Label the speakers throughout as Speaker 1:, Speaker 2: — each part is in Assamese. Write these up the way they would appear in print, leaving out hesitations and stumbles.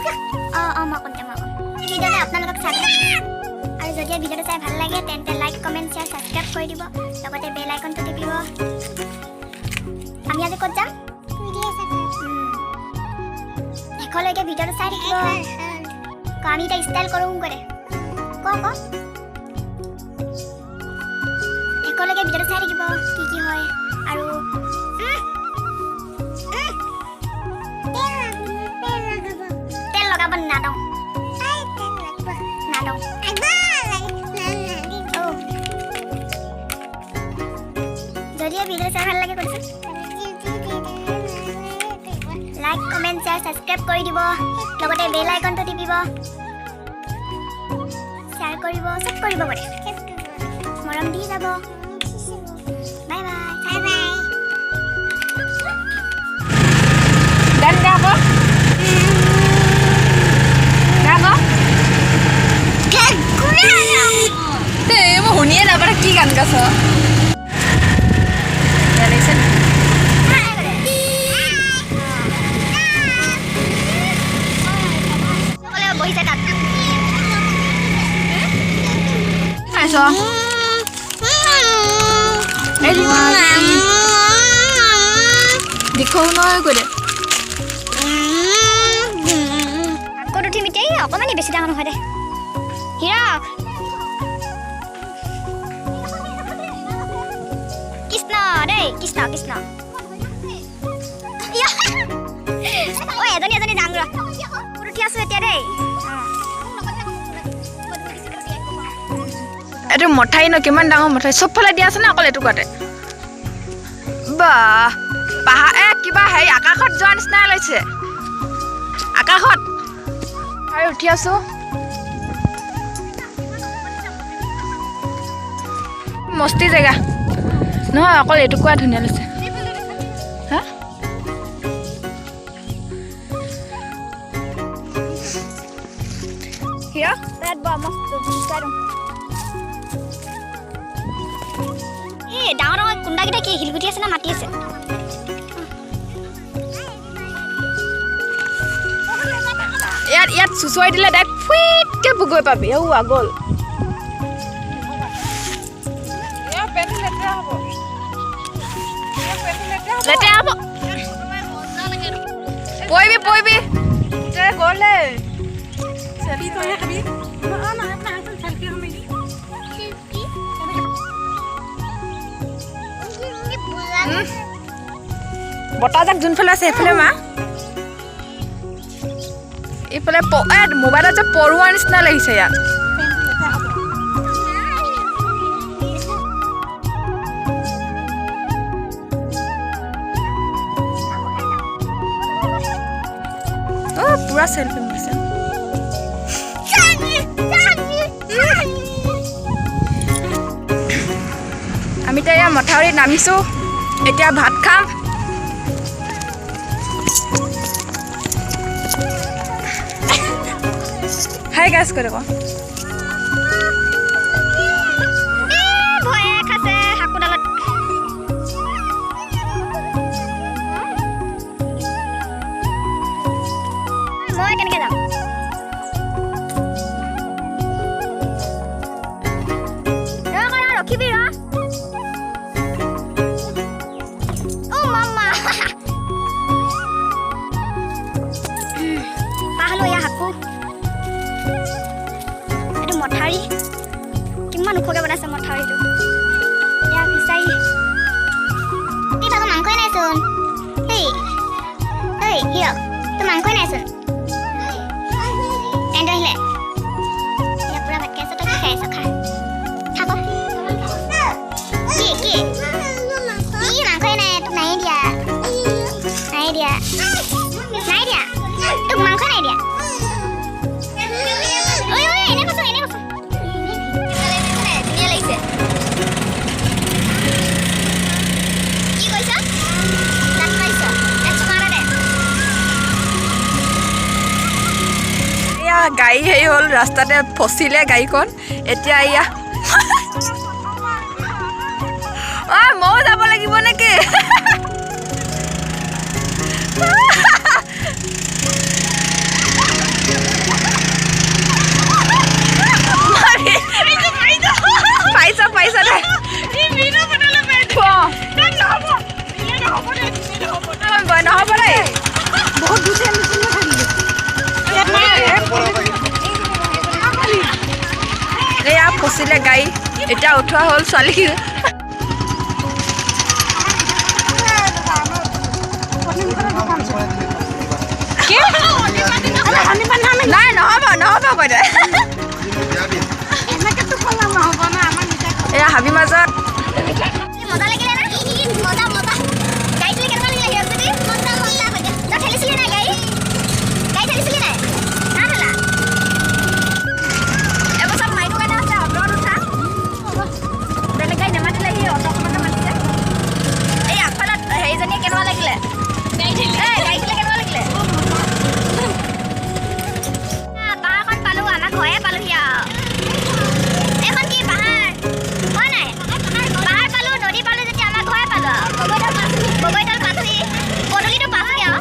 Speaker 1: মই কোনটা ভিডিঅ'তে আপোনালোকক চাই আৰু যদি ভিডিঅ'টো চাই ভাল লাগে তেন্তে লাইক কমেণ্ট শ্বেয়াৰ ছাবস্ক্ৰাইব কৰি দিব লগতে বেল আইকনটো টিপিব আমি আজি ক'ত যাম শেষলৈকে ভিডিঅ'টো চাই থাকিব আমি এটা ষ্টাইল কৰোঁ কৰে শেষলৈকে ভিডিঅ'টো চাই থাকিব কি হয় আৰু তেল লগাব নাদওঁ যদি ভিডিঅ' চাই ভাল লাগে কৈছে লাইক কমেণ্ট শ্বেয়াৰ ছাবস্ক্ৰাইব কৰি দিব লগতে বেল আইকনটো টিপিব শ্বেয়াৰ কৰিব চব কৰিব পাৰে মৰম দি যাব bye bye bye
Speaker 2: Dan apa? Apa? Mau hunian apa lagi kan kaso? Dari sana.
Speaker 1: Boleh boy saya tak.
Speaker 2: Kaso. Dikau noy gue deh.
Speaker 1: অকমানি বেছি ডাঙৰ নহয় দে হীৰক কৃষ্ণ দেই কৃষ্ণ কৃষ্ণ ঐ এজনী যাম ৰ উঠি আছো এতিয়া দেই
Speaker 2: এইটো মঠাই ন কিমান ডাঙৰ মঠাই চবফালে দিয়া আছে না অকল এইটো কোৱাতে বাহ পাহাৰ কিবা হেৰি আকাশত যোৱা নিচিনা লাগিছে আকাশত আৰু উঠি আছো মস্তি জেগা নহয় অকল এইটো কোৱা ধুনীয়া লাগিছে হা হিয়া তাত বা মস্ত চাইম
Speaker 1: এই ডাঙৰ ডাঙৰ কুণ্ডাকেইটা কি হিলগুটি আছে না মাটি আছে
Speaker 2: ইয়াত চুচুৱাই দিলে তাই ফুইটকে গৈ পাবি গ'ল লেতেৰা হ'ব পৰিবি গ'লে বতাহজাক যোনফালে আছে সেইফালে মা এইফালে মোবাইলত যে পৰুৱাৰ নিচিনা লাগিছে ইয়াত পুৰা চেলফি মাৰিছে আমি এতিয়া ইয়াৰ মথাউৰিত নামিছো এতিয়া ভাত খাম হাই গাইছ কৰে ক
Speaker 1: ভয়ে খাছে হাকুডালত মই কেনেকে যাম ৰখিবি ৰ পাহালো এয়া হাকু এইটো মথাউৰি কিমান ওখকৈ বনাইছে মথাউৰিটো এয়া ফিচাৰী এই বাবা মাংসই নাইচোন এই হিৰক তোৰ মাংসই নাইচোন কাৰেণ্ট আহিলে এতিয়া পুৰা ভাত খাই আছ তই কি খাই আছ খা খাব কি মাংসই নাই তোক নাই দিয়া তোক মাংস নাই দিয়া এনে কৈছো ধুনীয়া লাগিছে কি কৈছ
Speaker 2: এয়া গাড়ী হেৰি হ'ল ৰাস্তাতে ফচিলে গাড়ীখন এতিয়া এয়া ময়ো যাব লাগিব নেকি ফচিলে গাড়ী এতিয়া উঠোৱা হ'ল ছোৱালী নাই নহ'ব কৈ দে এয়া হাবি মাজত
Speaker 1: মজা লাগিলে না মজা মজা গাড়ী তুলি কেনেকুৱা লাগিলে হিৰকজ্যোতি মজা মজা হৈ যায় তই ঠেলিছিলি নাই গাড়ী ঠেলিছিলি নাই না ঠেলা এইবোৰ চব মাইকো কাৰণে আছে অটত উঠা বেলেগ গাড়ী নেমাতিলে সি অটখনতে মাতিছে এই আগফালত হেৰিজনীয়ে কেনেকুৱা লাগিলে গাড়ী ঠেলি কেনেকুৱা লাগিলে পাহাৰখন পালোঁ আমাৰ ঘৰে পালোহি আৰু এইখন কি পাহাৰ হয় নাই পাহাৰ পালোঁ নদী পালোঁ যেতিয়া আমাৰ ঘৰে পালোঁ বগৈডাল পাছোহি পদূলিটো পাছোহি আৰু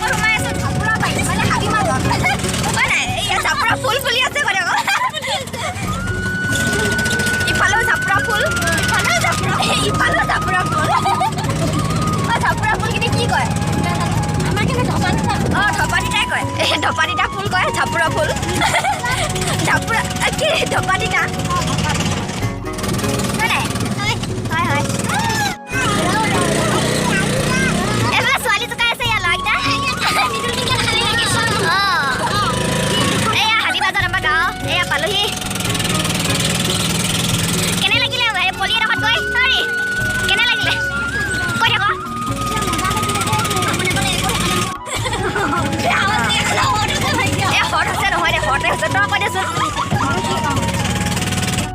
Speaker 1: সোমাই আছোঁ চাপৰা পাইছে মানে হাবি মাজত হয় নাই এই চাপৰা ফুল ফুলি আছে মানে ইফালেও চাপৰা ফুল ইফালেও চাপৰা ফুল চাপৰা ফুলখিনি কি কয় আমাৰ কিন্তু ধপাতিটা ধপাতিটাই কয় ধপাতিটা ফুল কয় চাপৰা ফুল কি ধপাতিটা হয় এবাৰ ছোৱালী জোকাই আছে ইয়াৰ ল'ৰাকেইটা এয়া হাবি মাজত আমাৰ গাঁও এয়া পালোহি কেনে লাগিলে পলি এডোখৰত গৈ কেনে লাগিলে কৈ থাক হট হৈছে নহয় দে হটে হৈছে তই কৈ দেচোন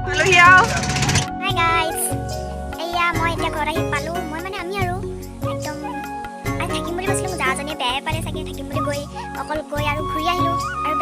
Speaker 2: পালোহি আৰু
Speaker 1: হাই গাইজ এয়া মই এতিয়া ঘৰত আহি পালোঁ মই মানে আমি আৰু একদম থাকিম বুলি কৈছিলোঁ মোৰ জাজনীয়ে বেয়াই পালে চাগে থাকিম বুলি গৈ অকল গৈ আৰু ঘূৰি আহিলোঁ আৰু